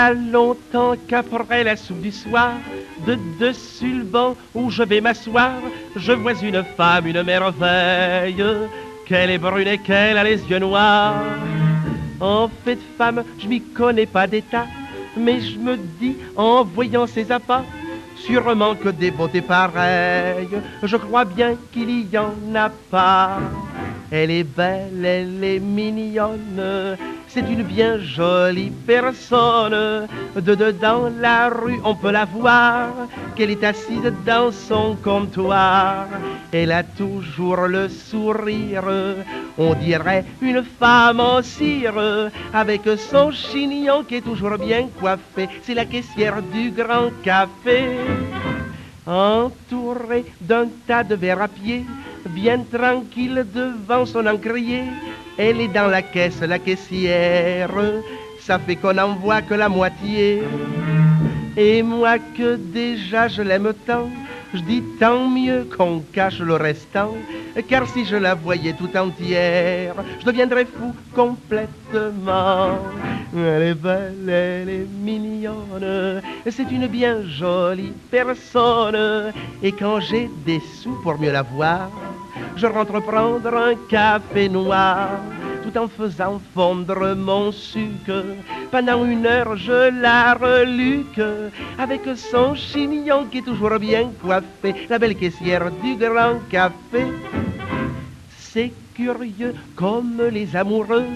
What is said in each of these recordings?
a longtemps qu'après la soupe du soir, de dessus le banc où je vais m'asseoir, je vois une femme, une merveille, qu'elle est brune et qu'elle a les yeux noirs. En fait de femme, je m'y connais pas d'état, mais je me dis, en voyant ses appas, sûrement que des beautés pareilles, je crois bien qu'il y en a pas. Elle est belle, elle est mignonne, c'est une bien jolie personne. De dedans la rue, on peut la voir, qu'elle est assise dans son comptoir. Elle a toujours le sourire, on dirait une femme en cire, avec son chignon qui est toujours bien coiffé. C'est la caissière du Grand Café. Entourée d'un tas de verres à pied, bien tranquille devant son encrier, elle est dans la caisse, la caissière, ça fait qu'on n'en voit que la moitié. Et moi que déjà je l'aime tant, je dis tant mieux qu'on cache le restant, car si je la voyais tout entière, je deviendrais fou complètement. Elle est belle, elle est mignonne, c'est une bien jolie personne. Et quand j'ai des sous pour mieux la voir, je rentre prendre un café noir, tout en faisant fondre mon sucre. Pendant 1 heure, je la reluque, avec son chignon qui est toujours bien coiffé, la belle caissière du Grand Café. C'est curieux comme les amoureux,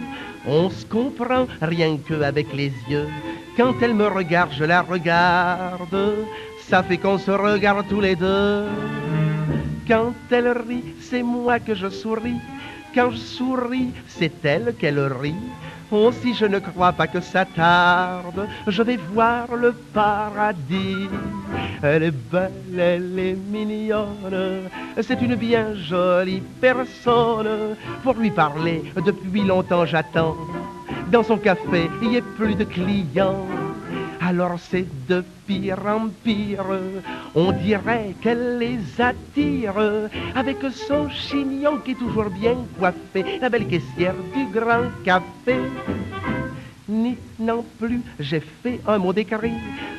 on se comprend rien qu'avec les yeux. Quand elle me regarde, je la regarde, ça fait qu'on se regarde tous les deux. Quand elle rit, c'est moi que je souris. Quand je souris, c'est elle qu'elle rit. Oh, si je ne crois pas que ça tarde, je vais voir le paradis. Elle est belle, elle est mignonne, c'est une bien jolie personne. Pour lui parler, depuis longtemps j'attends. Dans son café, il n'y a plus de clients. Alors c'est de pire en pire, on dirait qu'elle les attire, avec son chignon qui est toujours bien coiffé, la belle caissière du Grand Café. Ni non plus, j'ai fait un mot d'écrit,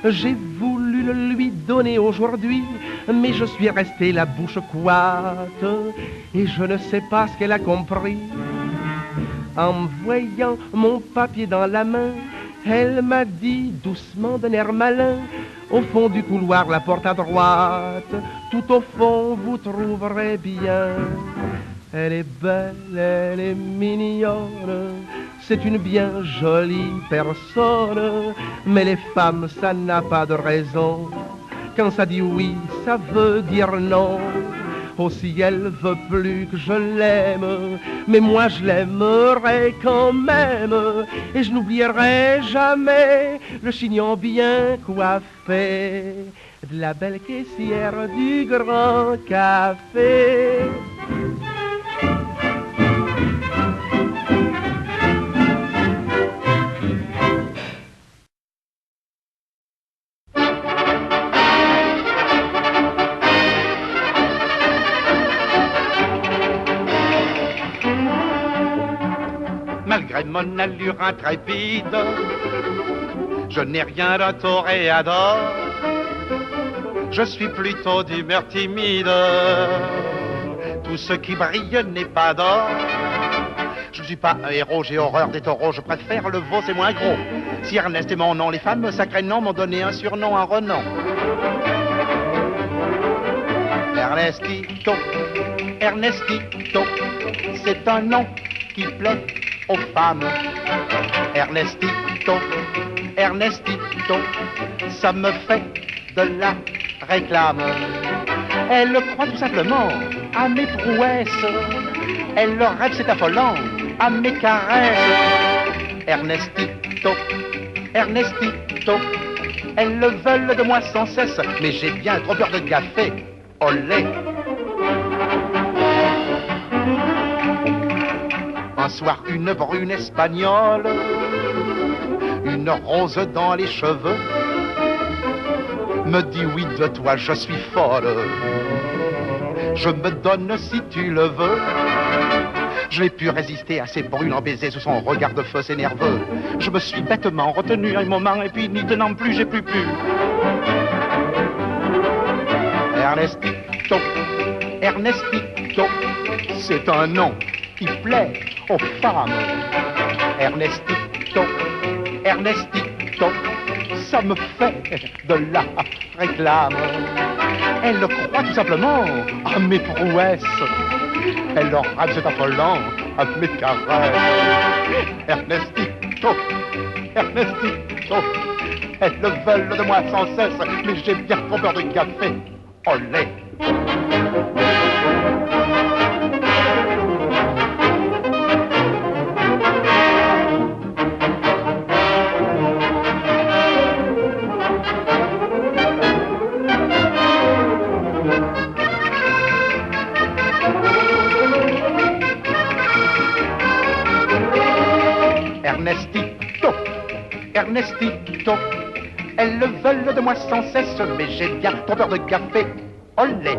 j'ai voulu le lui donner aujourd'hui, mais je suis resté la bouche coite, et je ne sais pas ce qu'elle a compris. En me voyant mon papier dans la main, elle m'a dit doucement d'un air malin, au fond du couloir, la porte à droite, tout au fond vous trouverez bien. Elle est belle, elle est mignonne, c'est une bien jolie personne, mais les femmes, ça n'a pas de raison. Quand ça dit oui, ça veut dire non. Oh, si elle veut plus que je l'aime, mais moi je l'aimerai quand même, et je n'oublierai jamais le chignon bien coiffé de la belle caissière du Grand Café. Malgré mon allure intrépide, je n'ai rien d'un toréador. Je suis plutôt d'humeur timide, tout ce qui brille n'est pas d'or. Je ne suis pas un héros, j'ai horreur des taureaux, je préfère le veau, c'est moins gros. Si Ernest est mon nom, les femmes sacrés noms m'ont donné un surnom, un renom. Ernestito, Ernestito, c'est un nom qui plaît aux femmes. Ernestito, Ernestito, ça me fait de la réclame. Elle croit tout simplement à mes prouesses, elle leur rêve, c'est affolant, à mes caresses. Ernestito, Ernestito, elles le veulent de moi sans cesse, mais j'ai bien trop peur de café, olé. Un soir, une brune espagnole, une rose dans les cheveux, me dit oui de toi, je suis folle. Je me donne si tu le veux. Je n'ai pu résister à ses brûlants baisers sous son regard de fausse et nerveux. Je me suis bêtement retenu un moment et puis n'y tenant plus, j'ai plus pu. Ernestito, Ernestito, c'est un nom qui plaît aux femmes. Ernestito, Ernestito, ça me fait de la réclame. Elle croit tout simplement à mes prouesses. Elle leur rêve cet affolant à mes caresses. Ernestito, Ernestito, elles le veulent de moi sans cesse, mais j'ai bien trop peur de café. Olé! Ernestito, Ernestito, elles le veulent de moi sans cesse, mais j'ai bien trop peur de café. Olé!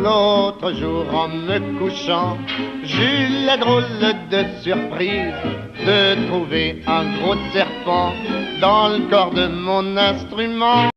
L'autre jour en me couchant, j'eus la drôle de surprise de trouver un gros serpent dans le corps de mon instrument.